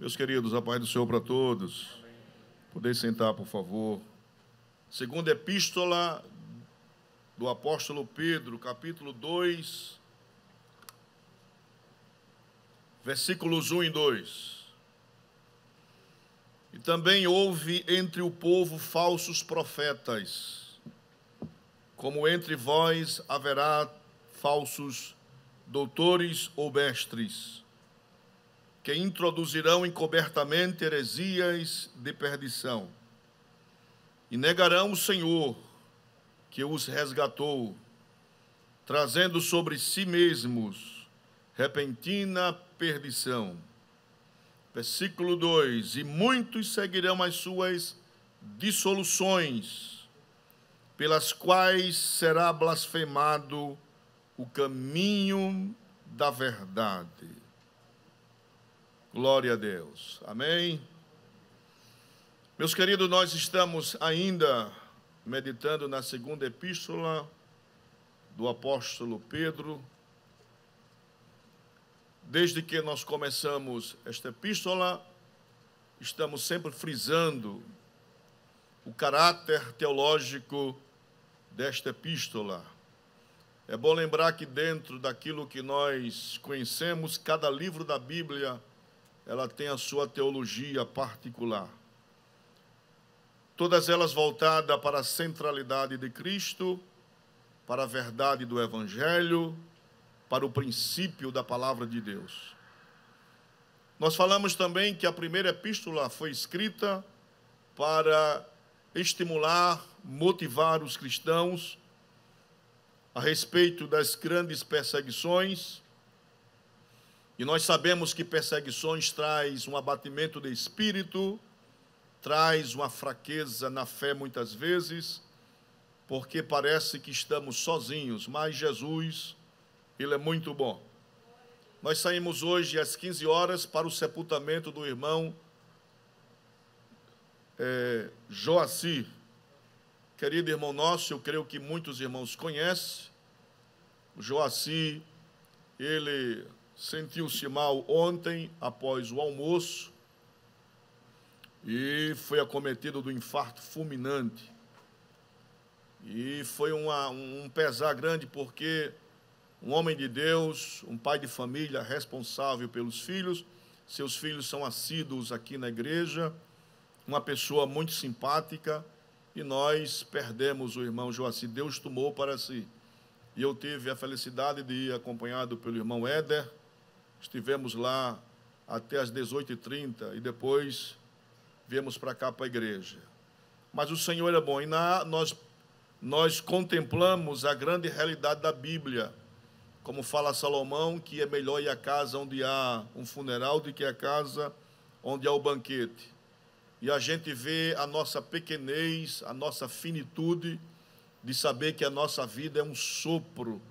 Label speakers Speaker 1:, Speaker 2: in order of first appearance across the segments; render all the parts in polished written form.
Speaker 1: Meus queridos, a paz do Senhor para todos. Podem sentar, por favor. Segunda epístola do apóstolo Pedro, capítulo 2, versículos 1 e 2. E também houve entre o povo falsos profetas, como entre vós haverá falsos doutores ou mestres, que introduzirão encobertamente heresias de perdição, e negarão o Senhor, que os resgatou, trazendo sobre si mesmos repentina perdição. Versículo 2: E muitos seguirão as suas dissoluções, pelas quais será blasfemado o caminho da verdade. Glória a Deus. Amém? Meus queridos, nós estamos ainda meditando na segunda epístola do apóstolo Pedro. Desde que nós começamos esta epístola, estamos sempre frisando o caráter teológico desta epístola. É bom lembrar que dentro daquilo que nós conhecemos, cada livro da Bíblia, ela tem a sua teologia particular. Todas elas voltadas para a centralidade de Cristo, para a verdade do Evangelho, para o princípio da palavra de Deus. Nós falamos também que a primeira epístola foi escrita para estimular, motivar os cristãos a respeito das grandes perseguições. E nós sabemos que perseguições traz um abatimento de espírito, traz uma fraqueza na fé muitas vezes, porque parece que estamos sozinhos, mas Jesus, Ele é muito bom. Nós saímos hoje às 15 horas para o sepultamento do irmão Joaci, querido irmão nosso, eu creio que muitos irmãos conhecem. O Joaci, ele sentiu-se mal ontem, após o almoço, e foi acometido do infarto fulminante. E foi um pesar grande, porque um homem de Deus, um pai de família responsável pelos filhos, seus filhos são assíduos aqui na igreja, uma pessoa muito simpática, e nós perdemos o irmão Joaci. Deus tomou para si. E eu tive a felicidade de ir acompanhado pelo irmão Éder. Estivemos lá até às 18h30 e depois viemos para cá, para a igreja. Mas o Senhor é bom, e nós contemplamos a grande realidade da Bíblia. Como fala Salomão, que é melhor ir à casa onde há um funeral do que a casa onde há o banquete. E a gente vê a nossa pequenez, a nossa finitude, de saber que a nossa vida é um sopro,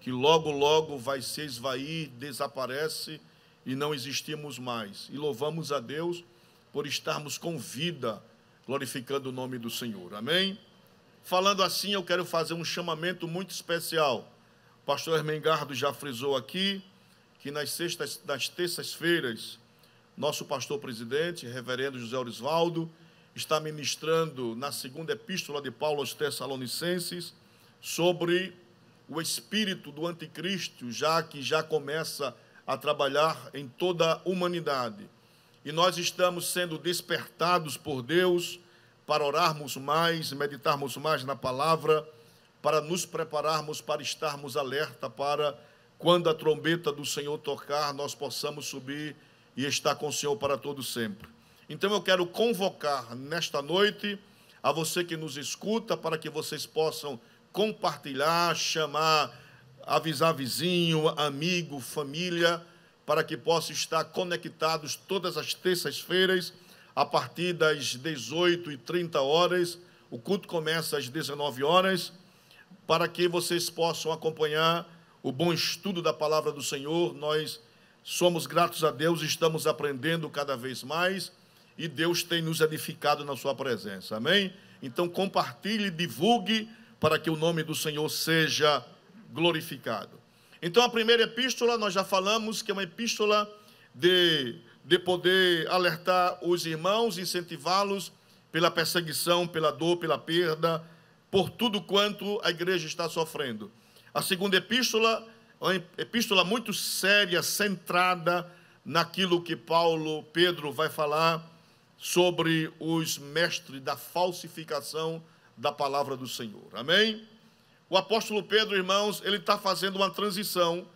Speaker 1: que logo, logo vai se esvair, desaparece e não existimos mais. E louvamos a Deus por estarmos com vida, glorificando o nome do Senhor. Amém? Falando assim, eu quero fazer um chamamento muito especial. O pastor Hermengardo já frisou aqui que nas terças-feiras, nosso pastor presidente, reverendo José Orisvaldo, está ministrando na segunda epístola de Paulo aos Tessalonicenses sobre o espírito do anticristo, já que já começa a trabalhar em toda a humanidade. E nós estamos sendo despertados por Deus para orarmos mais, meditarmos mais na palavra, para nos prepararmos para estarmos alerta para quando a trombeta do Senhor tocar, nós possamos subir e estar com o Senhor para todo sempre. Então eu quero convocar nesta noite a você que nos escuta, para que vocês possam compartilhar, chamar, avisar vizinho, amigo, família, para que possam estar conectados todas as terças-feiras, a partir das 18h30. O culto começa às 19 horas, para que vocês possam acompanhar o bom estudo da palavra do Senhor. Nós somos gratos a Deus, estamos aprendendo cada vez mais, e Deus tem nos edificado na sua presença. Amém? Então compartilhe, divulgue, para que o nome do Senhor seja glorificado. Então a primeira epístola, nós já falamos que é uma epístola de poder alertar os irmãos, incentivá-los pela perseguição, pela dor, pela perda, por tudo quanto a igreja está sofrendo. A segunda epístola é uma epístola muito séria, centrada naquilo que Pedro vai falar sobre os mestres da falsificação da palavra do Senhor. Amém? O apóstolo Pedro, irmãos, ele está fazendo uma transição.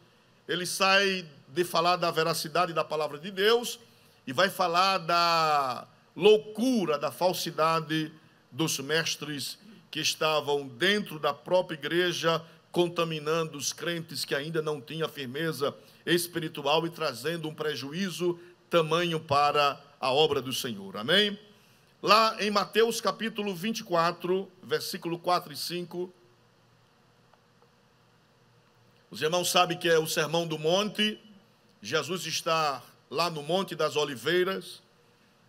Speaker 1: Ele sai de falar da veracidade da palavra de Deus e vai falar da loucura, da falsidade dos mestres que estavam dentro da própria igreja, contaminando os crentes que ainda não tinham firmeza espiritual e trazendo um prejuízo tamanho para a obra do Senhor. Amém? Lá em Mateus capítulo 24, versículo 4 e 5, os irmãos sabem que é o Sermão do Monte. Jesus está lá no Monte das Oliveiras,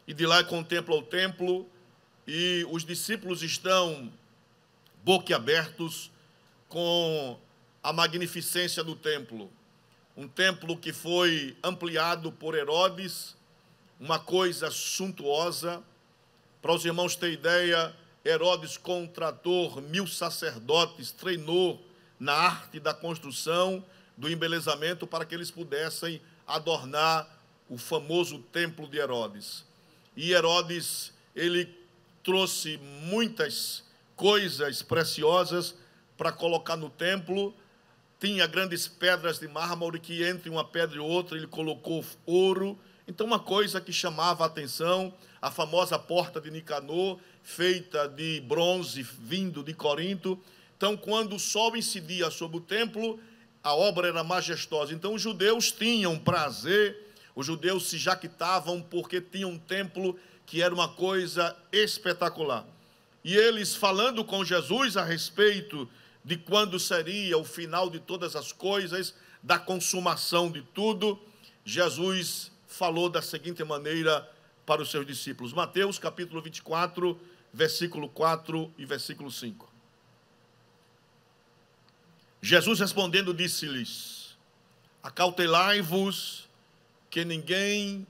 Speaker 1: e de lá contempla o templo, e os discípulos estão boquiabertos com a magnificência do templo. Um templo que foi ampliado por Herodes, uma coisa suntuosa. Para os irmãos terem ideia, Herodes contratou 1000 sacerdotes, treinou na arte da construção, do embelezamento, para que eles pudessem adornar o famoso templo de Herodes. E Herodes, ele trouxe muitas coisas preciosas para colocar no templo. Tinha grandes pedras de mármore que entre uma pedra e outra ele colocou ouro. Então, uma coisa que chamava a atenção, a famosa porta de Nicanor, feita de bronze vindo de Corinto. Então, quando o sol incidia sobre o templo, a obra era majestosa. Então, os judeus tinham prazer, os judeus se jactavam porque tinham um templo que era uma coisa espetacular. E eles, falando com Jesus a respeito de quando seria o final de todas as coisas, da consumação de tudo, Jesus falou da seguinte maneira para os seus discípulos. Mateus capítulo 24, versículo 4 e versículo 5. Jesus respondendo disse-lhes: acautelai-vos que ninguém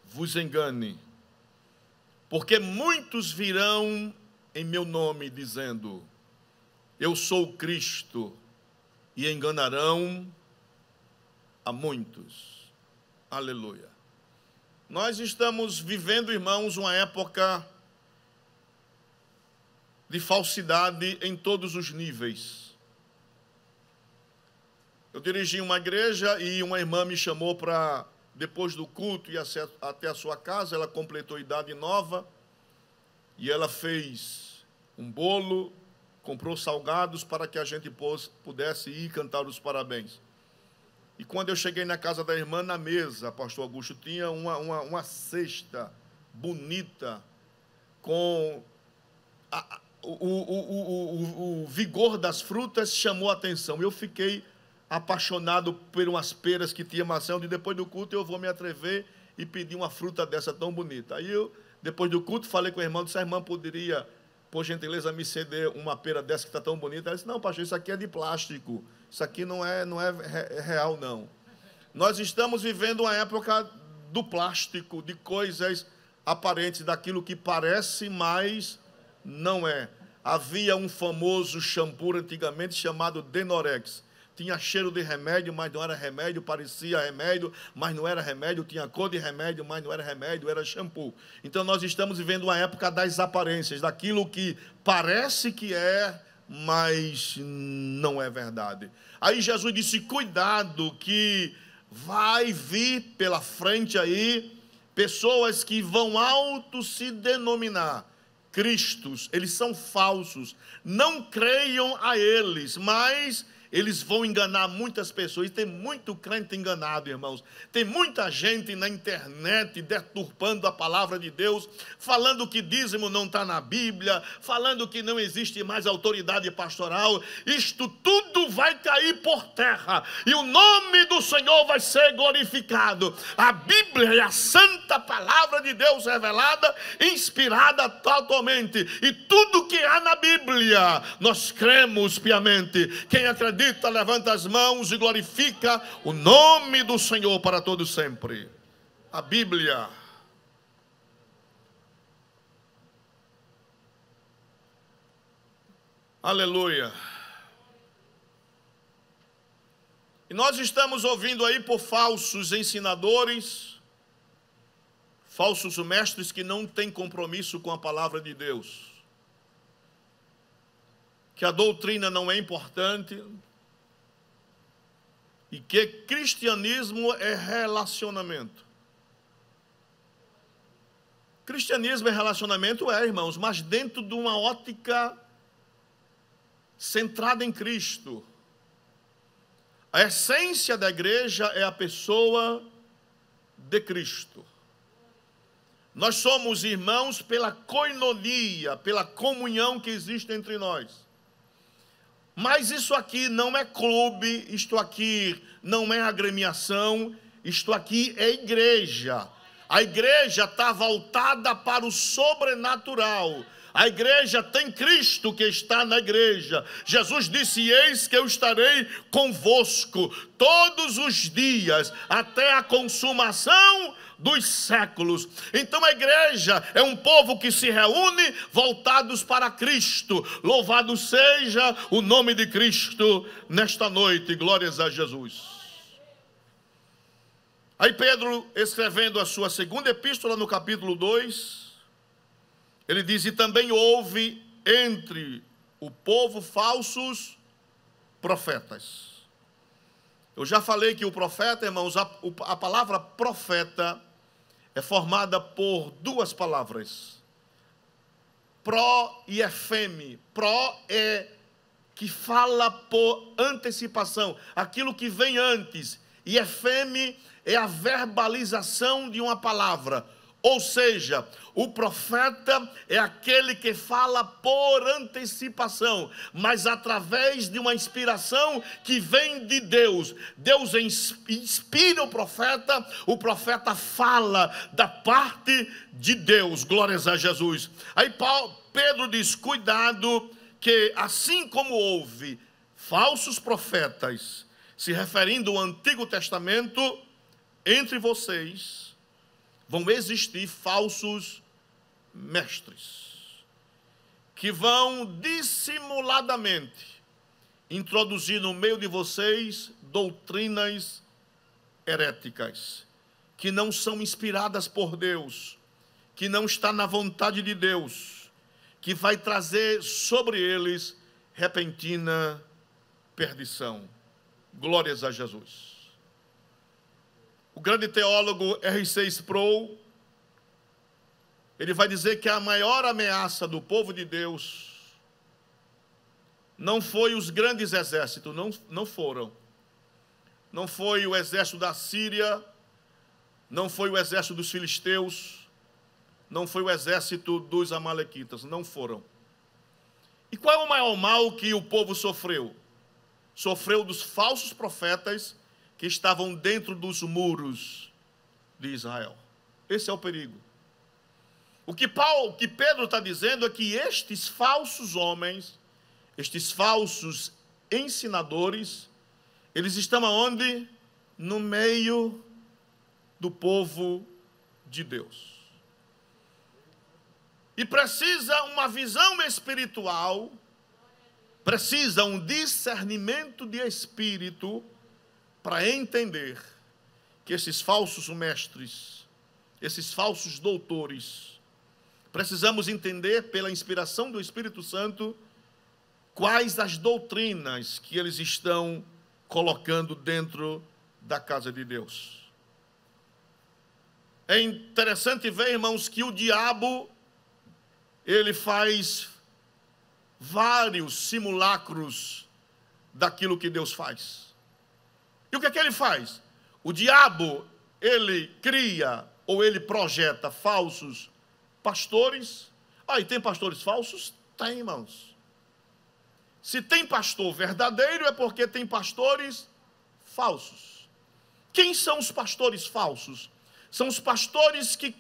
Speaker 1: vos engane, porque muitos virão em meu nome dizendo: eu sou o Cristo, e enganarão a muitos. Aleluia. Nós estamos vivendo, irmãos, uma época de falsidade em todos os níveis. Eu dirigi uma igreja e uma irmã me chamou para, depois do culto, ir até a sua casa. Ela completou idade nova e ela fez um bolo, comprou salgados para que a gente pudesse ir cantar os parabéns. E quando eu cheguei na casa da irmã, na mesa, pastor Augusto, tinha uma cesta bonita, com o vigor das frutas chamou a atenção. Eu fiquei apaixonado por umas peras que tinha maçã, e depois do culto eu vou me atrever e pedir uma fruta dessa tão bonita. Aí eu, depois do culto, falei com a irmã, disse: a irmã poderia, por gentileza, me ceder uma pera dessa que está tão bonita? Ela disse: não, pastor, isso aqui é de plástico, isso aqui não é real, não. Nós estamos vivendo uma época do plástico, de coisas aparentes, daquilo que parece, mas não é. Havia um famoso shampoo antigamente chamado Denorex. Tinha cheiro de remédio, mas não era remédio, parecia remédio, mas não era remédio, tinha cor de remédio, mas não era remédio, era shampoo. Então nós estamos vivendo uma época das aparências, daquilo que parece que é, mas não é verdade. Aí Jesus disse: cuidado, que vai vir pela frente aí pessoas que vão se denominar cristos. Eles são falsos, não creiam a eles, mas eles vão enganar muitas pessoas. E tem muito crente enganado, irmãos. Tem muita gente na internet deturpando a palavra de Deus, falando que dízimo não está na Bíblia, falando que não existe mais autoridade pastoral. Isto tudo vai cair por terra e o nome do Senhor vai ser glorificado. A Bíblia é a santa palavra de Deus revelada, inspirada totalmente. E tudo que há na Bíblia nós cremos piamente. Quem acredita, levanta as mãos e glorifica o nome do Senhor para todo sempre. a Bíblia. Aleluia. E nós estamos ouvindo aí por falsos ensinadores, falsos mestres que não têm compromisso com a palavra de Deus, que a doutrina não é importante e que cristianismo é relacionamento. Cristianismo é relacionamento, irmãos, mas dentro de uma ótica centrada em Cristo. A essência da igreja é a pessoa de Cristo. Nós somos irmãos pela koinonia, pela comunhão que existe entre nós. Mas isso aqui não é clube, isto aqui não é agremiação, isto aqui é igreja. A igreja está voltada para o sobrenatural. A igreja tem Cristo que está na igreja. Jesus disse: eis que eu estarei convosco todos os dias, até a consumação dos séculos. Então a igreja é um povo que se reúne voltados para Cristo. Louvado seja o nome de Cristo nesta noite. Glórias a Jesus. Aí Pedro, escrevendo a sua segunda epístola no capítulo 2, ele diz: e também houve entre o povo falsos profetas. Eu já falei que o profeta, irmãos, a palavra profeta é formada por duas palavras, pró e efeme. Pró é que fala por antecipação, aquilo que vem antes, e efeme é a verbalização de uma palavra. Ou seja, o profeta é aquele que fala por antecipação, mas através de uma inspiração que vem de Deus. Deus inspira o profeta fala da parte de Deus. Glórias a Jesus. Aí Pedro diz: cuidado, que assim como houve falsos profetas, se referindo ao Antigo Testamento, entre vocês vão existir falsos mestres, que vão dissimuladamente introduzir no meio de vocês doutrinas heréticas, que não são inspiradas por Deus, que não está na vontade de Deus, que vai trazer sobre eles repentina perdição. Glórias a Jesus. O grande teólogo R.C. Sproul, ele vai dizer que a maior ameaça do povo de Deus não foi os grandes exércitos, não foram. Não foi o exército da Síria, não foi o exército dos filisteus, não foi o exército dos amalequitas, não foram. E qual é o maior mal que o povo sofreu? Sofreu dos falsos profetas que estavam dentro dos muros de Israel. Esse é o perigo. O que Pedro está dizendo é que estes falsos homens, estes falsos ensinadores, eles estão aonde? No meio do povo de Deus. E precisa uma visão espiritual, precisa um discernimento de espírito, para entender que esses falsos mestres, esses falsos doutores, precisamos entender pela inspiração do Espírito Santo quais as doutrinas que eles estão colocando dentro da casa de Deus. É interessante ver, irmãos, que o diabo, ele faz vários simulacros daquilo que Deus faz. E o que é que ele faz? O diabo, ele cria ou ele projeta falsos pastores. E tem pastores falsos? Tem, irmãos. Se tem pastor verdadeiro, é porque tem pastores falsos. Quem são os pastores falsos? São os pastores que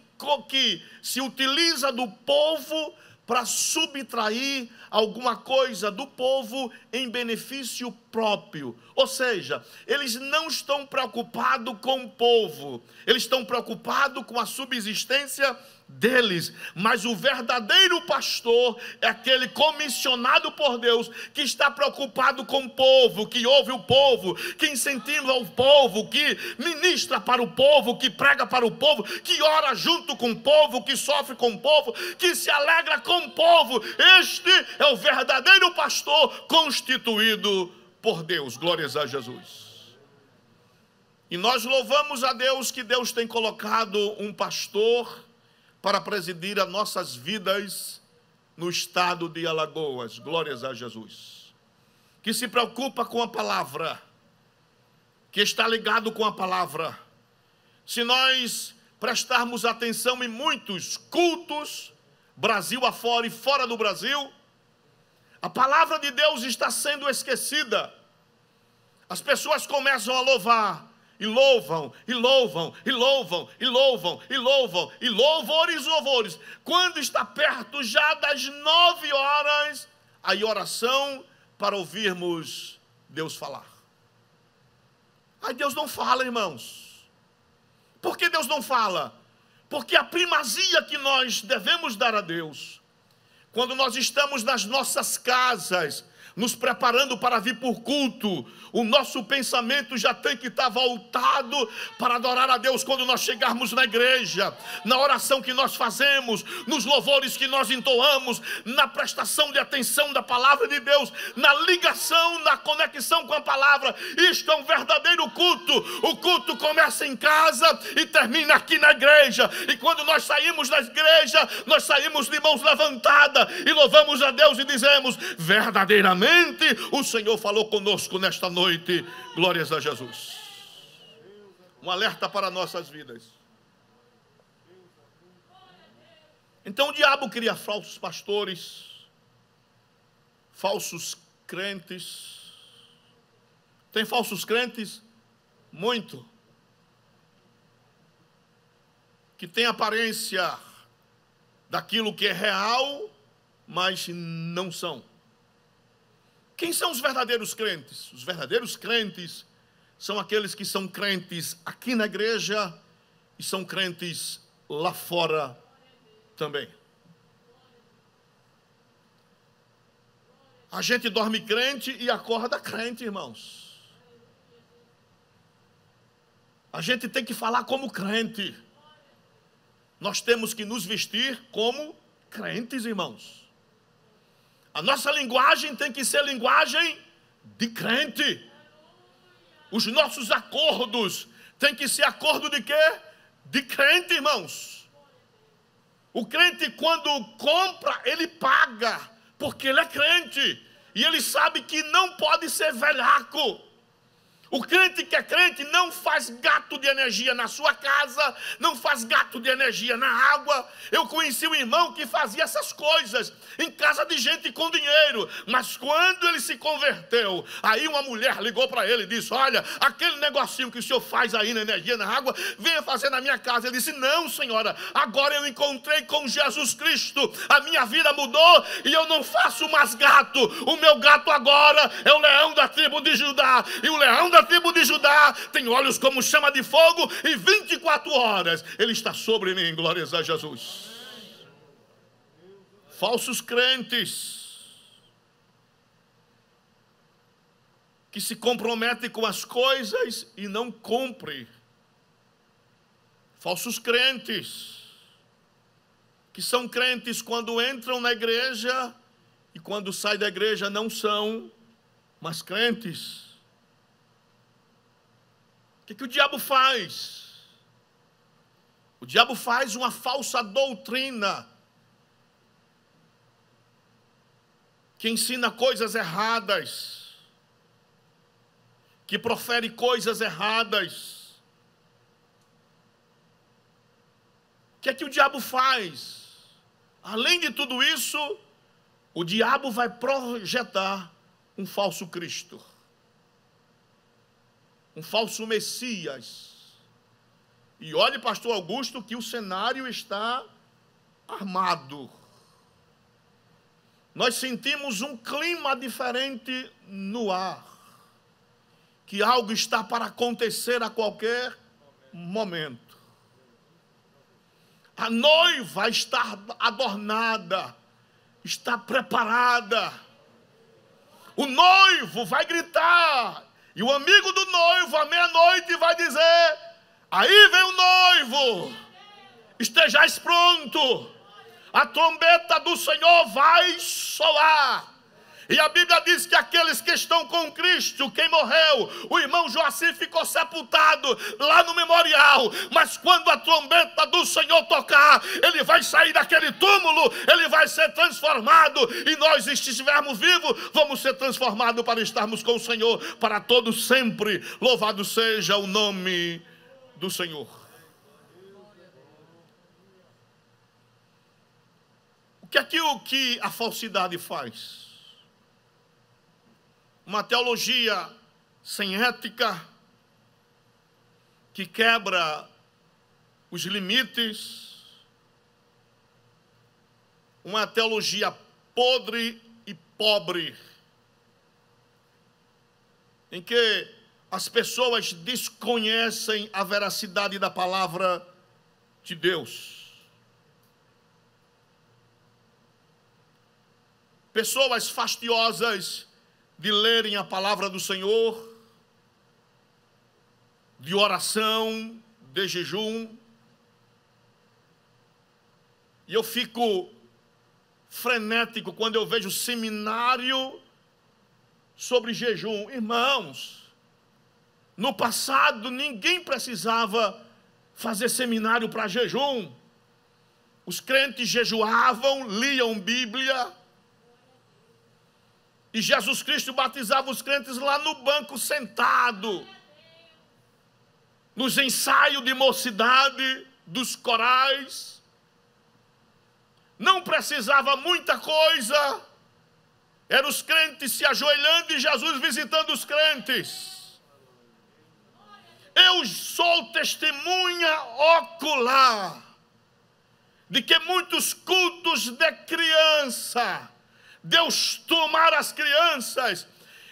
Speaker 1: se utiliza do povo para subtrair alguma coisa do povo em benefício próprio. Ou seja, eles não estão preocupados com o povo, eles estão preocupados com a subsistência deles. Mas o verdadeiro pastor é aquele comissionado por Deus, que está preocupado com o povo, que ouve o povo, que incentiva o povo, que ministra para o povo, que prega para o povo, que ora junto com o povo, que sofre com o povo, que se alegra com o povo. Este é o verdadeiro pastor constituído por Deus. Glórias a Jesus. E nós louvamos a Deus que Deus tem colocado um pastor para presidir as nossas vidas no estado de Alagoas. Glórias a Jesus. Que se preocupa com a palavra, que está ligado com a palavra. Se nós prestarmos atenção em muitos cultos, Brasil afora e fora do Brasil, a palavra de Deus está sendo esquecida. As pessoas começam a louvar, e louvam, e louvam, e louvam, e louvam, e louvam, e louvores, louvores. Quando está perto já das 9 horas, aí oração para ouvirmos Deus falar. Aí Deus não fala, irmãos. Por que Deus não fala? Porque a primazia que nós devemos dar a Deus, quando nós estamos nas nossas casas, nos preparando para vir por culto, o nosso pensamento já tem que estar voltado para adorar a Deus. Quando nós chegarmos na igreja, na oração que nós fazemos, nos louvores que nós entoamos, na prestação de atenção da palavra de Deus, na ligação, na conexão com a palavra, isto é um verdadeiro culto. O culto começa em casa e termina aqui na igreja, e quando nós saímos da igreja, nós saímos de mãos levantadas e louvamos a Deus e dizemos: verdadeiramente o Senhor falou conosco nesta noite. Glórias a Jesus. Um alerta para nossas vidas. Então o diabo cria falsos pastores, falsos crentes. Tem falsos crentes? Muito. Que tem aparência daquilo que é real, mas não são. Quem são os verdadeiros crentes? Os verdadeiros crentes são aqueles que são crentes aqui na igreja e são crentes lá fora também. A gente dorme crente e acorda crente, irmãos. A gente tem que falar como crente. Nós temos que nos vestir como crentes, irmãos. A nossa linguagem tem que ser linguagem de crente. Os nossos acordos tem que ser acordo de quê? De crente, irmãos. O crente, quando compra, ele paga, porque ele é crente. E ele sabe que não pode ser velhaco. O crente que é crente não faz gasto de energia na sua casa, não faz gasto de energia na água. Eu conheci um irmão que fazia essas coisas em casa de gente com dinheiro, mas quando ele se converteu, aí uma mulher ligou para ele e disse: olha, aquele negocinho que o senhor faz aí na energia, na água, venha fazer na minha casa. Ele disse: não, senhora, agora eu encontrei com Jesus Cristo, a minha vida mudou e eu não faço mais gato. O meu gato agora é o leão da tribo de Judá, e o leão da tribo de Judá tem olhos como chama de fogo, e 24 horas ele está sobre mim. Glórias a Jesus. Falsos crentes que se comprometem com as coisas e não cumprem. Falsos crentes que são crentes quando entram na igreja e quando saem da igreja não são mais crentes. O que o diabo faz? O diabo faz uma falsa doutrina que ensina coisas erradas, que profere coisas erradas. O que o diabo faz? Além de tudo isso, o diabo vai projetar um falso Cristo, um falso Messias. E olhe, pastor Augusto, que o cenário está armado. nós sentimos um clima diferente no ar, que algo está para acontecer a qualquer momento. A noiva está adornada, está preparada. O noivo vai gritar, e o amigo do noivo, à meia-noite, vai dizer: aí vem o noivo, estejais pronto, a trombeta do Senhor vai soar. E a Bíblia diz que aqueles que estão com Cristo, quem morreu, o irmão Joacir ficou sepultado lá no memorial, mas quando a trombeta do Senhor tocar, ele vai sair daquele túmulo, ele vai ser transformado, e nós, se estivermos vivos, vamos ser transformados para estarmos com o Senhor para todo sempre. Louvado seja o nome do Senhor. O que é aquilo que a falsidade faz? Uma teologia sem ética, que quebra os limites, uma teologia podre e pobre, em que as pessoas desconhecem a veracidade da palavra de Deus. Pessoas fastiosas de lerem a palavra do Senhor, de oração, de jejum. E eu fico frenético quando eu vejo seminário sobre jejum. Irmãos, no passado ninguém precisava fazer seminário para jejum. Os crentes jejuavam, liam Bíblia, e Jesus Cristo batizava os crentes lá no banco sentado, nos ensaios de mocidade dos corais. Não precisava muita coisa, eram os crentes se ajoelhando e Jesus visitando os crentes. Eu sou testemunha ocular de que muitos cultos de criança, Deus tomar as crianças,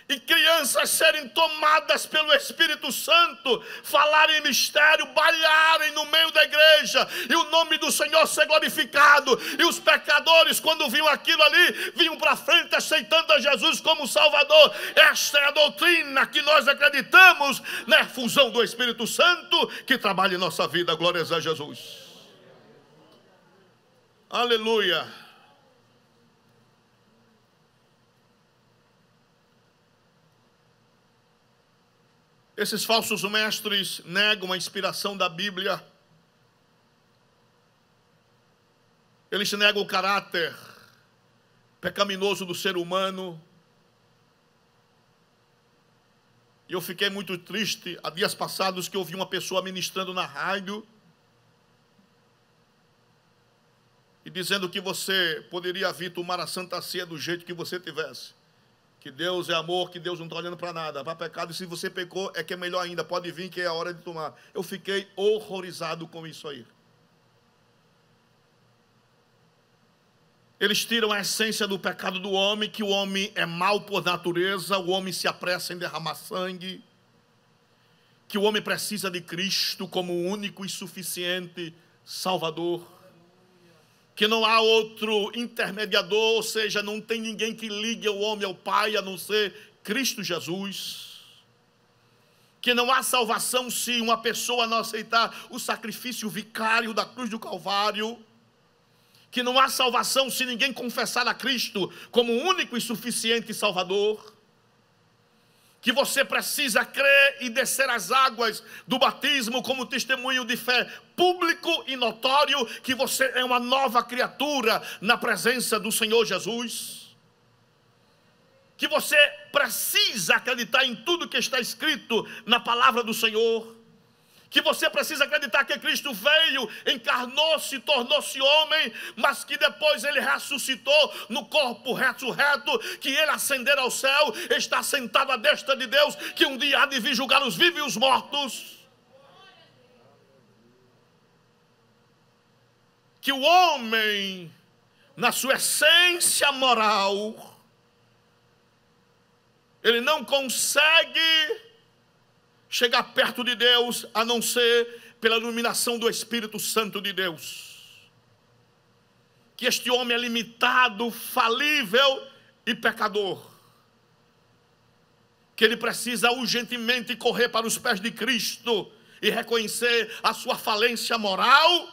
Speaker 1: e crianças serem tomadas pelo Espírito Santo, falarem em mistério, bailarem no meio da igreja, e o nome do Senhor ser glorificado, e os pecadores, quando viam aquilo ali, vinham para frente aceitando a Jesus como Salvador. Esta é a doutrina que nós acreditamos, na efusão do Espírito Santo que trabalha em nossa vida. Glórias a Jesus. Aleluia. Esses falsos mestres negam a inspiração da Bíblia. Eles negam o caráter pecaminoso do ser humano. E eu fiquei muito triste há dias passados que eu ouvi uma pessoa ministrando na rádio e dizendo que você poderia vir tomar a Santa Ceia do jeito que você tivesse. Que Deus é amor, que Deus não está olhando para nada, para pecado, e se você pecou, é que é melhor ainda, pode vir que é a hora de tomar. Eu fiquei horrorizado com isso aí. Eles tiram a essência do pecado do homem, que o homem é mau por natureza, o homem se apressa em derramar sangue, que o homem precisa de Cristo como único e suficiente Salvador, que não há outro intermediador, ou seja, não tem ninguém que ligue o homem ao Pai, a não ser Cristo Jesus, que não há salvação se uma pessoa não aceitar o sacrifício vicário da cruz do Calvário, que não há salvação se ninguém confessar a Cristo como único e suficiente Salvador, que você precisa crer e descer as águas do batismo como testemunho de fé público e notório, que você é uma nova criatura na presença do Senhor Jesus, que você precisa acreditar em tudo que está escrito na palavra do Senhor, que você precisa acreditar que Cristo veio, encarnou-se, tornou-se homem, mas que depois ele ressuscitou no corpo ressurreto, que ele ascendeu ao céu, está sentado à destra de Deus, que um dia há de vir julgar os vivos e os mortos. Que o homem na sua essência moral, ele não consegue chegar perto de Deus, a não ser pela iluminação do Espírito Santo de Deus. Que este homem é limitado, falível e pecador. Que ele precisa urgentemente correr para os pés de Cristo e reconhecer a sua falência moral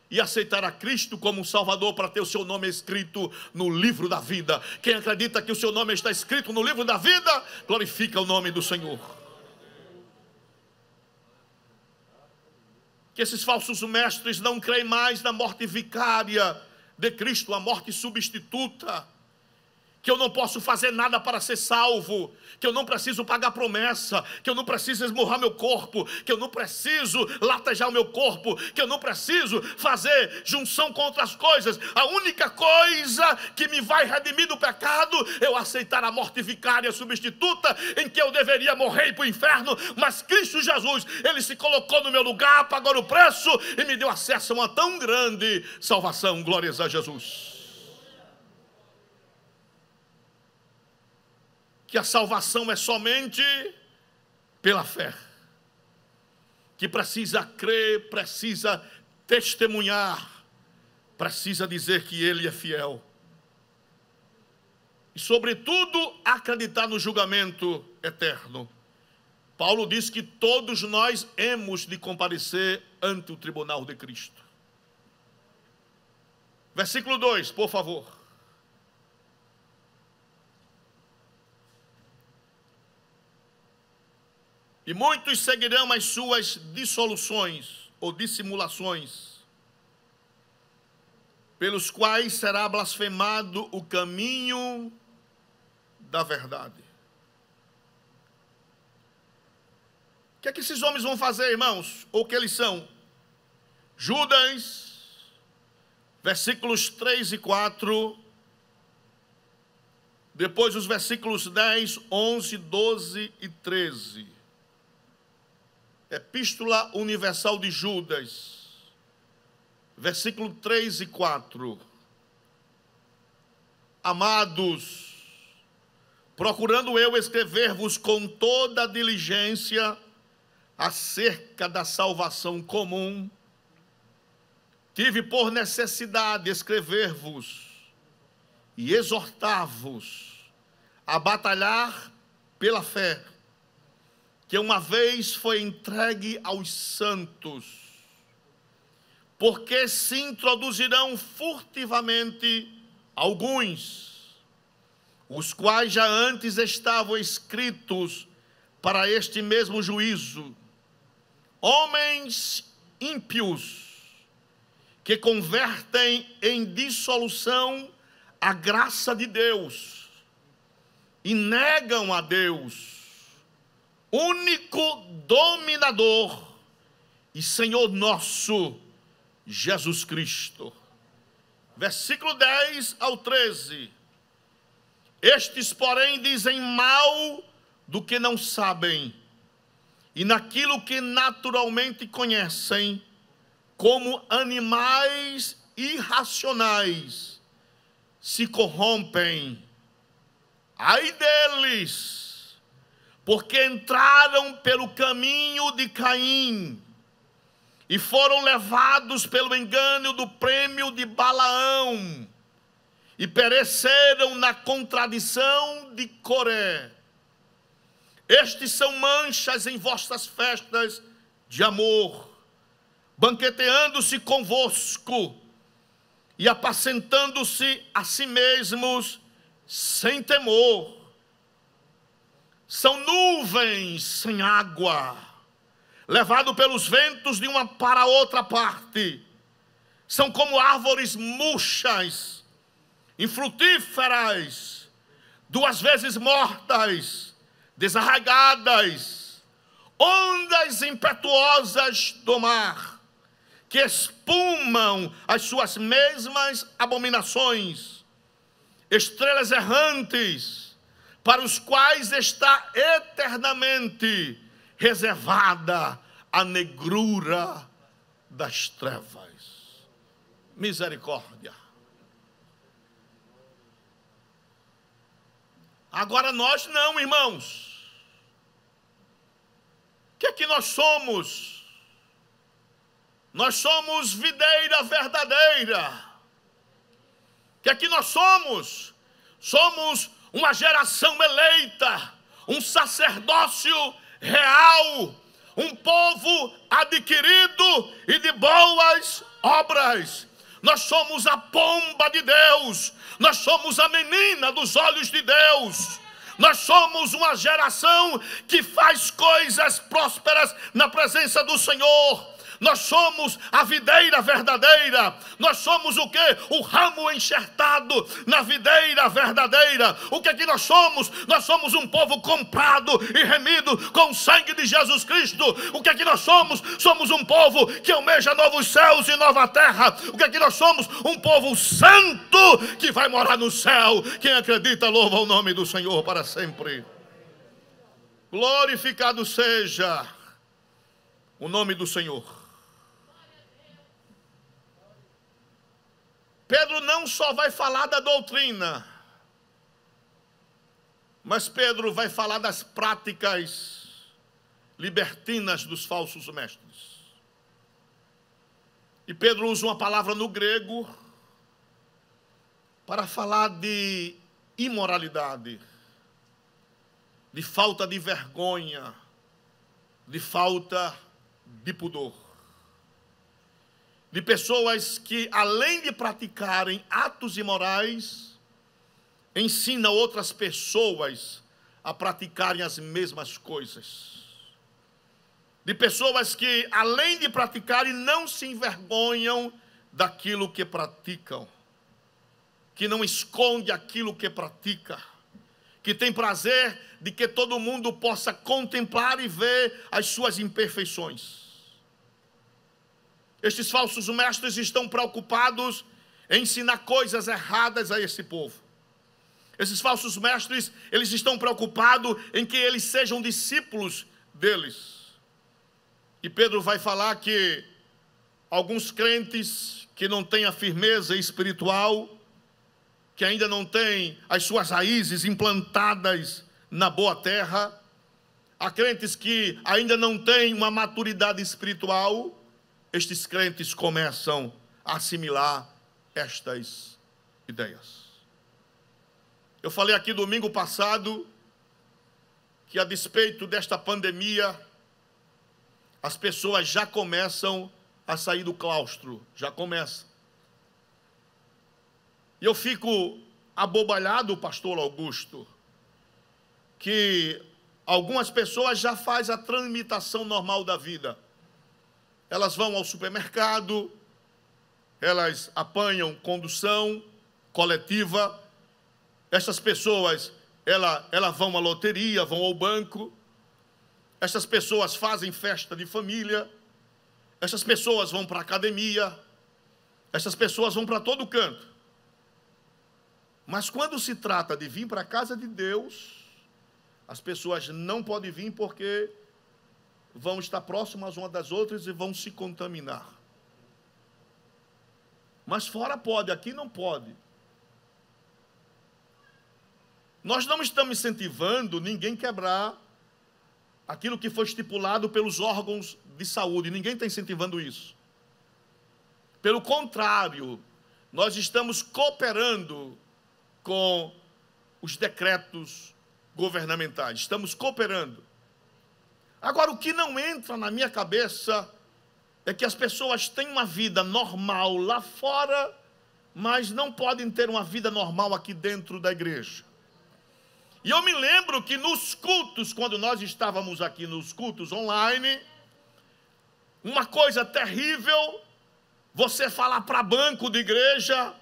Speaker 1: e aceitar a Cristo como Salvador para ter o seu nome escrito no livro da vida. Quem acredita que o seu nome está escrito no livro da vida, glorifica o nome do Senhor. Que esses falsos mestres não creem mais na morte vicária de Cristo, a morte substituta. Que eu não posso fazer nada para ser salvo, que eu não preciso pagar promessa, que eu não preciso esmurrar meu corpo, que eu não preciso latejar o meu corpo, que eu não preciso fazer junção com outras coisas. A única coisa que me vai redimir do pecado é eu aceitar a morte vicária substituta, em que eu deveria morrer para o inferno, mas Cristo Jesus, Ele se colocou no meu lugar, pagou o preço e me deu acesso a uma tão grande salvação. Glórias a Jesus. Que a salvação é somente pela fé, que precisa crer, precisa testemunhar, precisa dizer que Ele é fiel, e sobretudo acreditar no julgamento eterno. Paulo diz que todos nós hemos de comparecer ante o tribunal de Cristo. Versículo 2, por favor. E muitos seguirão as suas dissoluções ou dissimulações, pelos quais será blasfemado o caminho da verdade. O que é que esses homens vão fazer, irmãos? Ou o que eles são? Judas, versículos 3 e 4, depois os versículos 10, 11, 12 e 13. Epístola Universal de Judas, versículo 3 e 4. Amados, procurando eu escrever-vos com toda a diligência acerca da salvação comum, tive por necessidade escrever-vos e exortar-vos a batalhar pela fé, que uma vez foi entregue aos santos, porque se introduzirão furtivamente alguns, os quais já antes estavam escritos para este mesmo juízo, homens ímpios, que convertem em dissolução a graça de Deus, e negam a Deus, único dominador e Senhor nosso, Jesus Cristo. Versículo 10 ao 13. Estes, porém, dizem mal do que não sabem, e naquilo que naturalmente conhecem, como animais irracionais, se corrompem. Ai deles! Porque entraram pelo caminho de Caim e foram levados pelo engano do prêmio de Balaão e pereceram na contradição de Coré. Estes são manchas em vossas festas de amor, banqueteando-se convosco e apacentando-se a si mesmos sem temor. São nuvens sem água, levado pelos ventos de uma para outra parte. São como árvores murchas, infrutíferas, duas vezes mortas, desarraigadas, ondas impetuosas do mar, que espumam as suas mesmas abominações, estrelas errantes, para os quais está eternamente reservada a negrura das trevas. Misericórdia. Agora nós não, irmãos. O que é que nós somos? Nós somos videira verdadeira. O que é que nós somos? Somos uma geração eleita, um sacerdócio real, um povo adquirido e de boas obras. Nós somos a pomba de Deus, nós somos a menina dos olhos de Deus. Nós somos uma geração que faz coisas prósperas na presença do Senhor. Nós somos a videira verdadeira. Nós somos o quê? O ramo enxertado na videira verdadeira. O que é que nós somos? Nós somos um povo comprado e remido com o sangue de Jesus Cristo. O que é que nós somos? Somos um povo que almeja novos céus e nova terra. O que é que nós somos? Um povo santo que vai morar no céu. Quem acredita, louva o nome do Senhor para sempre. Glorificado seja o nome do Senhor. Pedro não só vai falar da doutrina, mas Pedro vai falar das práticas libertinas dos falsos mestres. E Pedro usa uma palavra no grego para falar de imoralidade, de falta de vergonha, de falta de pudor. De pessoas que, além de praticarem atos imorais, ensinam outras pessoas a praticarem as mesmas coisas. De pessoas que, além de praticarem, não se envergonham daquilo que praticam, que não esconde aquilo que pratica, que tem prazer de que todo mundo possa contemplar e ver as suas imperfeições. Estes falsos mestres estão preocupados em ensinar coisas erradas a esse povo. Esses falsos mestres, eles estão preocupados em que eles sejam discípulos deles. E Pedro vai falar que alguns crentes que não têm a firmeza espiritual, que ainda não têm as suas raízes implantadas na boa terra, há crentes que ainda não têm uma maturidade espiritual. Estes crentes começam a assimilar estas ideias. Eu falei aqui domingo passado que, a despeito desta pandemia, as pessoas já começam a sair do claustro, já começam. E eu fico abobalhado, pastor Augusto, que algumas pessoas já fazem a tramitação normal da vida. Elas vão ao supermercado, elas apanham condução coletiva. Essas pessoas, elas vão à loteria, vão ao banco. Essas pessoas fazem festa de família. Essas pessoas vão para a academia. Essas pessoas vão para todo canto. Mas quando se trata de vir para a casa de Deus, as pessoas não podem vir porque vão estar próximas umas das outras e vão se contaminar. Mas fora pode, aqui não pode. Nós não estamos incentivando ninguém quebrar aquilo que foi estipulado pelos órgãos de saúde. Ninguém está incentivando isso. Pelo contrário, nós estamos cooperando com os decretos governamentais. Estamos cooperando. Agora, o que não entra na minha cabeça é que as pessoas têm uma vida normal lá fora, mas não podem ter uma vida normal aqui dentro da igreja. E eu me lembro que nos cultos, quando nós estávamos aqui nos cultos online, uma coisa terrível, você falar para banco de igreja,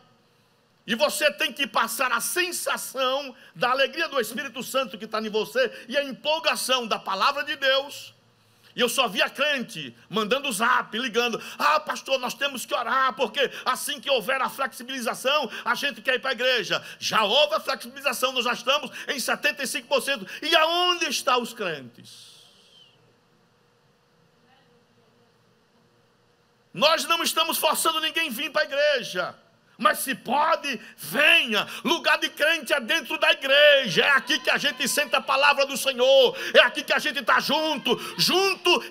Speaker 1: e você tem que passar a sensação da alegria do Espírito Santo que está em você e a empolgação da palavra de Deus. E eu só via crente mandando zap, ligando: ah, pastor, nós temos que orar, porque assim que houver a flexibilização, a gente quer ir para a igreja. Já houve a flexibilização, nós já estamos em 75%. E aonde estão os crentes? Nós não estamos forçando ninguém a vir para a igreja. Mas se pode, venha. Lugar de crente é dentro da igreja. É aqui que a gente sente a palavra do Senhor. É aqui que a gente está junto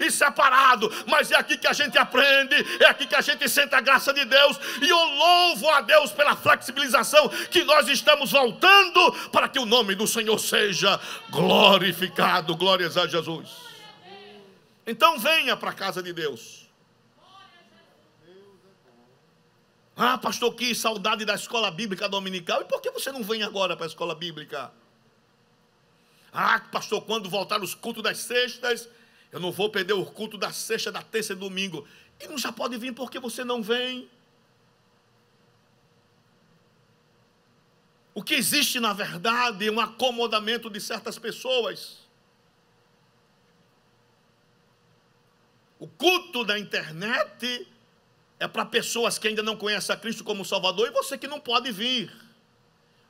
Speaker 1: e separado. Mas é aqui que a gente aprende. É aqui que a gente sente a graça de Deus. E eu louvo a Deus pela flexibilização que nós estamos voltando para que o nome do Senhor seja glorificado. Glórias a Jesus. Então venha para a casa de Deus. Ah, pastor, que saudade da escola bíblica dominical. E por que você não vem agora para a escola bíblica? Ah, pastor, quando voltar os cultos das sextas, eu não vou perder o culto da sexta, da terça e domingo. E não já pode vir porque você não vem? O que existe, na verdade, é um acomodamento de certas pessoas. O culto da internet é para pessoas que ainda não conhecem a Cristo como Salvador, e você que não pode vir.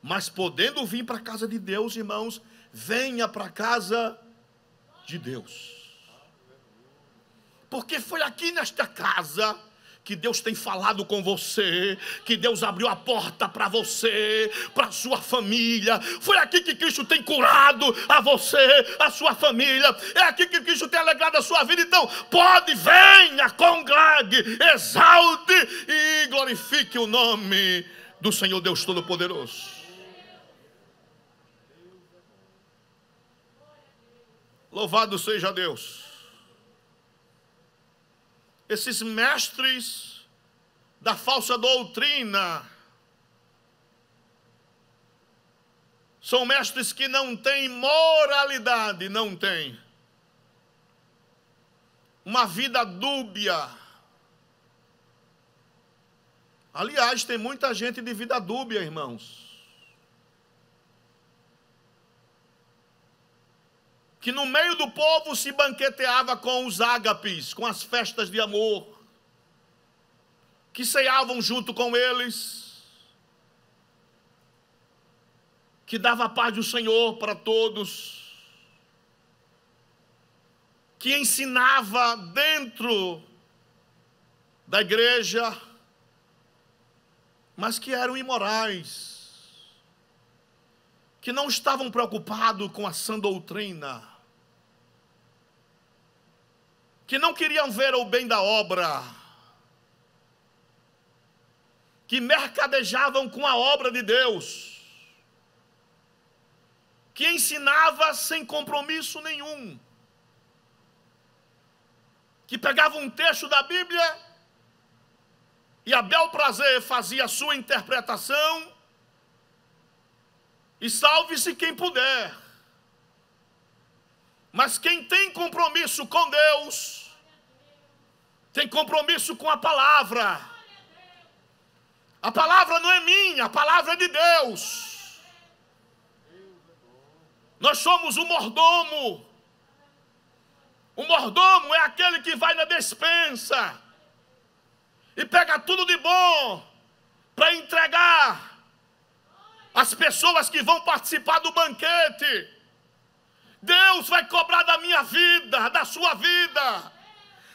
Speaker 1: Mas podendo vir para a casa de Deus, irmãos, venha para a casa de Deus. Porque foi aqui nesta casa que Deus tem falado com você, que Deus abriu a porta para você, para a sua família. Foi aqui que Cristo tem curado a você, a sua família. É aqui que Cristo tem alegrado a sua vida. Então, pode, venha, congregue, exalte e glorifique o nome do Senhor Deus Todo-Poderoso. Louvado seja Deus. Esses mestres da falsa doutrina são mestres que não têm moralidade, não têm uma vida dúbia. Aliás, tem muita gente de vida dúbia, irmãos, que no meio do povo se banqueteava com os ágapes, com as festas de amor, que ceavam junto com eles, que dava a paz do Senhor para todos, que ensinava dentro da igreja, mas que eram imorais, que não estavam preocupados com a sã doutrina, que não queriam ver o bem da obra, que mercadejavam com a obra de Deus, que ensinava sem compromisso nenhum, que pegava um texto da Bíblia e a bel prazer fazia a sua interpretação, e salve-se quem puder. Mas quem tem compromisso com Deus, tem compromisso com a palavra. A palavra não é minha, a palavra é de Deus. Nós somos o mordomo. O mordomo é aquele que vai na despensa e pega tudo de bom para entregar às pessoas que vão participar do banquete. Deus vai cobrar da minha vida, da sua vida,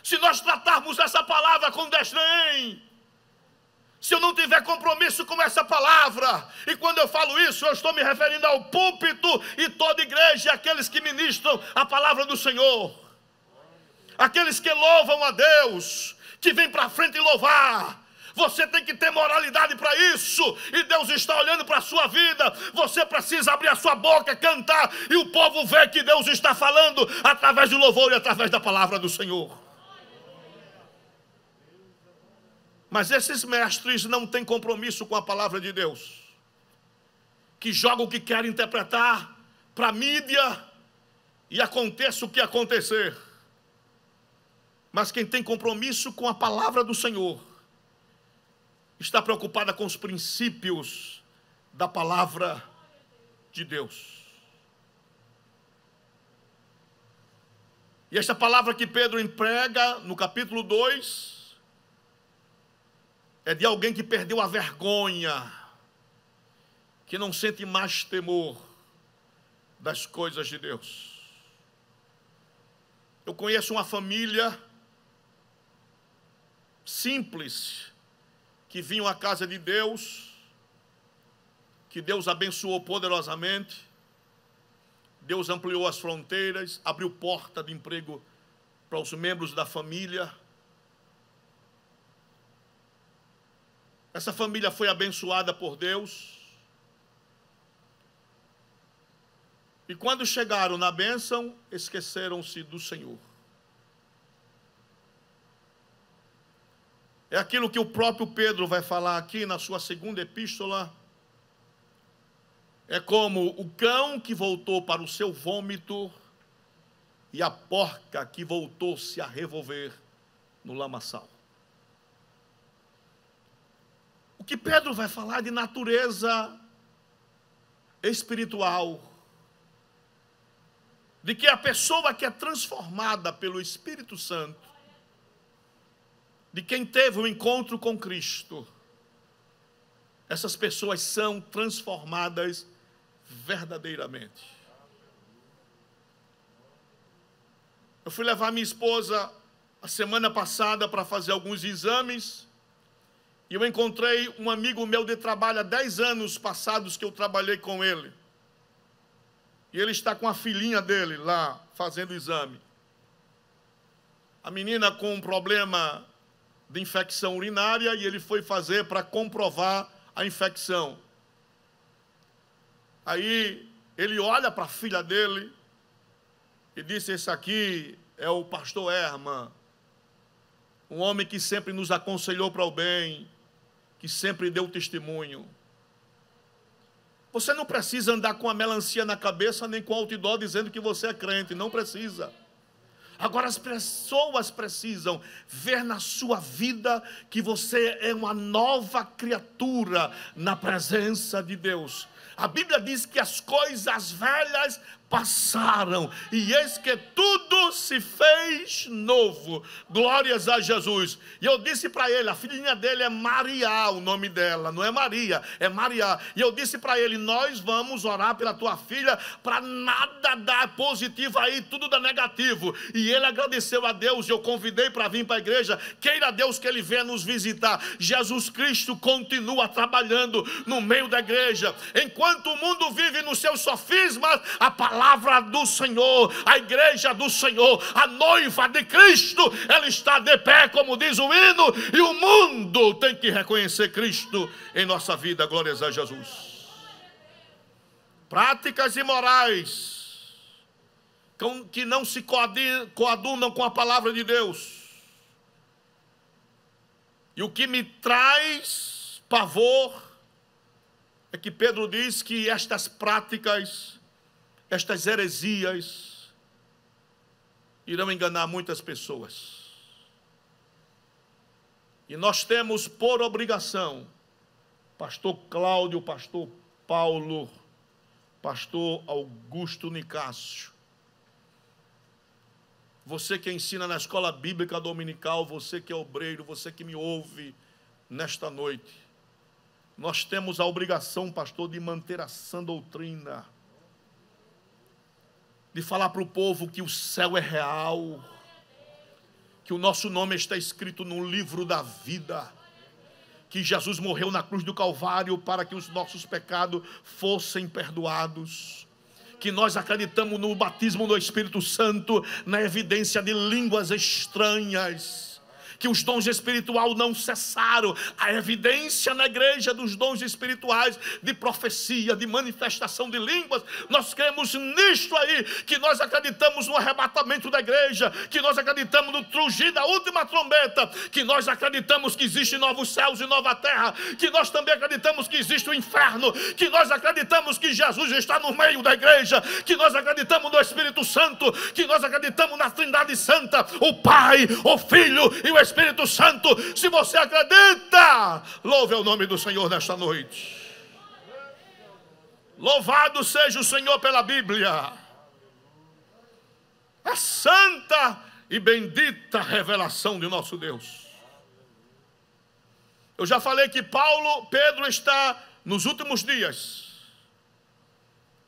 Speaker 1: se nós tratarmos essa palavra com desdém, se eu não tiver compromisso com essa palavra. E quando eu falo isso, eu estou me referindo ao púlpito e toda igreja, aqueles que ministram a palavra do Senhor, aqueles que louvam a Deus, que vêm para frente louvar. Você tem que ter moralidade para isso, e Deus está olhando para a sua vida. Você precisa abrir a sua boca, cantar, e o povo vê que Deus está falando através do louvor e através da palavra do Senhor. Mas esses mestres não têm compromisso com a palavra de Deus, que jogam o que querem interpretar para a mídia, e aconteça o que acontecer. Mas quem tem compromisso com a palavra do Senhor, está preocupada com os princípios da palavra de Deus. E esta palavra que Pedro emprega no capítulo 2 é de alguém que perdeu a vergonha, que não sente mais temor das coisas de Deus. Eu conheço uma família simples, que vinham à casa de Deus, que Deus abençoou poderosamente. Deus ampliou as fronteiras, abriu porta de emprego para os membros da família. Essa família foi abençoada por Deus. E quando chegaram na bênção, esqueceram-se do Senhor. É aquilo que o próprio Pedro vai falar aqui na sua segunda epístola. É como o cão que voltou para o seu vômito e a porca que voltou-se a revolver no lamaçal. O que Pedro vai falar de natureza espiritual, de que a pessoa que é transformada pelo Espírito Santo, de quem teve um encontro com Cristo, essas pessoas são transformadas verdadeiramente. Eu fui levar minha esposa a semana passada para fazer alguns exames, e eu encontrei um amigo meu de trabalho há 10 anos passados que eu trabalhei com ele. E ele está com a filhinha dele lá, fazendo o exame. A menina com um problema de infecção urinária, e ele foi fazer para comprovar a infecção. Aí ele olha para a filha dele e disse: esse aqui é o pastor Herman, um homem que sempre nos aconselhou para o bem, que sempre deu testemunho. Você não precisa andar com a melancia na cabeça, nem com outdoor dizendo que você é crente, não precisa. Agora as pessoas precisam ver na sua vida que você é uma nova criatura na presença de Deus. A Bíblia diz que as coisas velhas passaram, e eis que tudo se fez novo. Glórias a Jesus. E eu disse para ele, a filhinha dele é Maria, o nome dela, não é Maria, é Maria. E eu disse para ele: nós vamos orar pela tua filha, para nada dar positivo aí, tudo dá negativo. E ele agradeceu a Deus. Eu convidei para vir para a igreja. Queira Deus que ele venha nos visitar. Jesus Cristo continua trabalhando no meio da igreja. Enquanto o mundo vive nos seus sofismas, a palavra do Senhor, a igreja do Senhor, a noiva de Cristo, ela está de pé, como diz o hino, e o mundo tem que reconhecer Cristo em nossa vida. Glórias a Jesus. Práticas imorais que não se coadunam com a palavra de Deus. E o que me traz pavor é que Pedro diz que estas práticas, estas heresias, irão enganar muitas pessoas. E nós temos por obrigação, pastor Cláudio, pastor Paulo, pastor Augusto Nicásio, você que ensina na escola bíblica dominical, você que é obreiro, você que me ouve nesta noite, nós temos a obrigação, pastor, de manter a sã doutrina, de falar para o povo que o céu é real, que o nosso nome está escrito no livro da vida, que Jesus morreu na cruz do Calvário para que os nossos pecados fossem perdoados, que nós acreditamos no batismo do Espírito Santo, na evidência de línguas estranhas, que os dons espirituais não cessaram, a evidência na igreja dos dons espirituais, de profecia, de manifestação de línguas. Nós cremos nisto aí, que nós acreditamos no arrebatamento da igreja, que nós acreditamos no trugir da última trombeta, que nós acreditamos que existem novos céus e nova terra, que nós também acreditamos que existe o inferno, que nós acreditamos que Jesus está no meio da igreja, que nós acreditamos no Espírito Santo, que nós acreditamos na Trindade Santa, o Pai, o Filho e o Espírito Santo. Se você acredita, louve o nome do Senhor nesta noite. Louvado seja o Senhor pela Bíblia, a santa e bendita revelação de nosso Deus. Eu já falei que Pedro está nos últimos dias,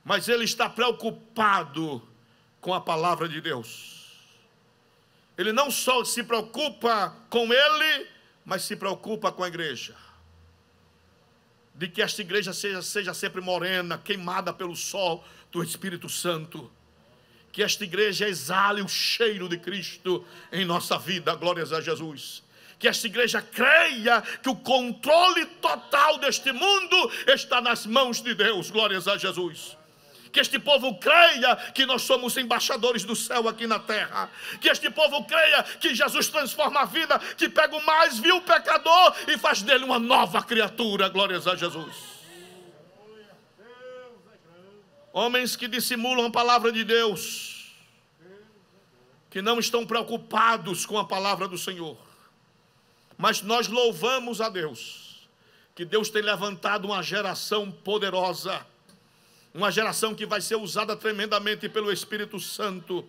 Speaker 1: mas ele está preocupado com a palavra de Deus. Ele não só se preocupa com ele, mas se preocupa com a igreja. de que esta igreja seja sempre morena, queimada pelo sol do Espírito Santo. Que esta igreja exale o cheiro de Cristo em nossa vida, glórias a Jesus. Que esta igreja creia que o controle total deste mundo está nas mãos de Deus, glórias a Jesus. Que este povo creia que nós somos embaixadores do céu aqui na terra. Que este povo creia que Jesus transforma a vida, que pega o mais vil pecador e faz dele uma nova criatura, glórias a Jesus. Homens que dissimulam a palavra de Deus, que não estão preocupados com a palavra do Senhor. Mas nós louvamos a Deus, que Deus tem levantado uma geração poderosa, uma geração que vai ser usada tremendamente pelo Espírito Santo.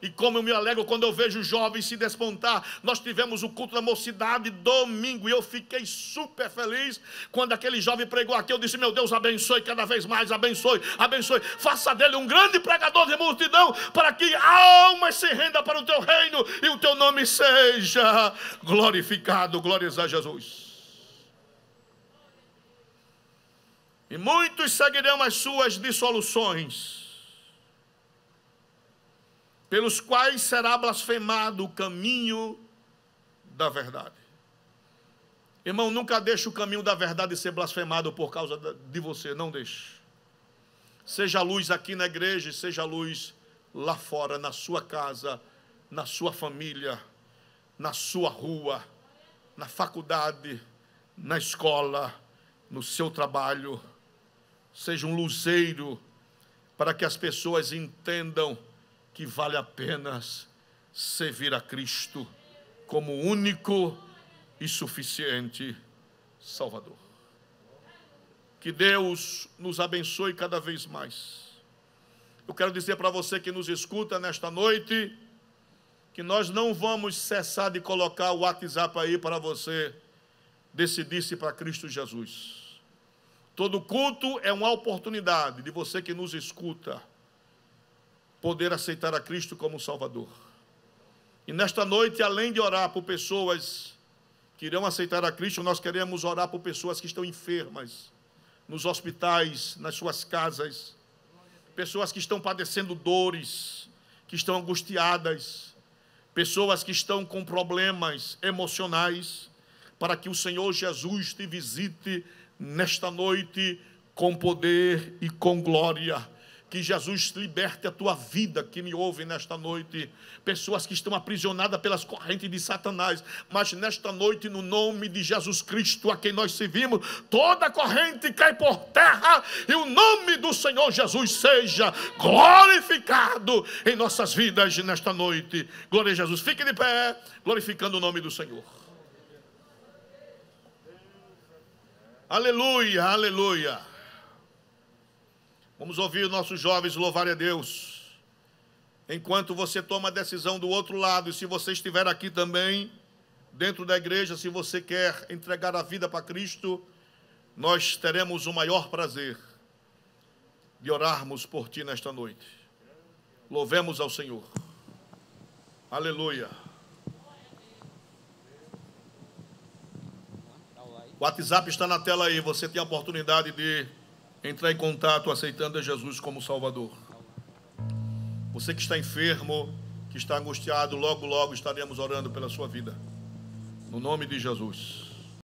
Speaker 1: E como eu me alegro quando eu vejo jovens se despontar. Nós tivemos o culto da mocidade domingo, e eu fiquei super feliz quando aquele jovem pregou aqui. Eu disse: meu Deus, abençoe cada vez mais, abençoe, abençoe, faça dele um grande pregador de multidão, para que almas se rendam para o teu reino e o teu nome seja glorificado. Glórias a Jesus. E muitos seguirão as suas dissoluções, pelos quais será blasfemado o caminho da verdade. Irmão, nunca deixe o caminho da verdade ser blasfemado por causa de você, não deixe. Seja luz aqui na igreja, seja luz lá fora, na sua casa, na sua família, na sua rua, na faculdade, na escola, no seu trabalho. Seja um luzeiro para que as pessoas entendam que vale a pena servir a Cristo como único e suficiente Salvador. Que Deus nos abençoe cada vez mais. Eu quero dizer para você que nos escuta nesta noite, que nós não vamos cessar de colocar o WhatsApp aí para você decidir-se para Cristo Jesus. Todo culto é uma oportunidade de você que nos escuta poder aceitar a Cristo como Salvador. E nesta noite, além de orar por pessoas que irão aceitar a Cristo, nós queremos orar por pessoas que estão enfermas, nos hospitais, nas suas casas, pessoas que estão padecendo dores, que estão angustiadas, pessoas que estão com problemas emocionais, para que o Senhor Jesus te visite nesta noite com poder e com glória. Que Jesus liberte a tua vida que me ouve nesta noite. Pessoas que estão aprisionadas pelas correntes de Satanás, mas nesta noite, no nome de Jesus Cristo, a quem nós servimos, toda corrente cai por terra e o nome do Senhor Jesus seja glorificado em nossas vidas nesta noite. Glória a Jesus. Fique de pé, glorificando o nome do Senhor. Aleluia, aleluia. Vamos ouvir os nossos jovens louvarem a Deus. Enquanto você toma a decisão do outro lado, e se você estiver aqui também, dentro da igreja, se você quer entregar a vida para Cristo, nós teremos o maior prazer de orarmos por ti nesta noite. Louvemos ao Senhor. Aleluia. O WhatsApp está na tela aí, você tem a oportunidade de entrar em contato aceitando a Jesus como Salvador. Você que está enfermo, que está angustiado, logo, logo estaremos orando pela sua vida. No nome de Jesus.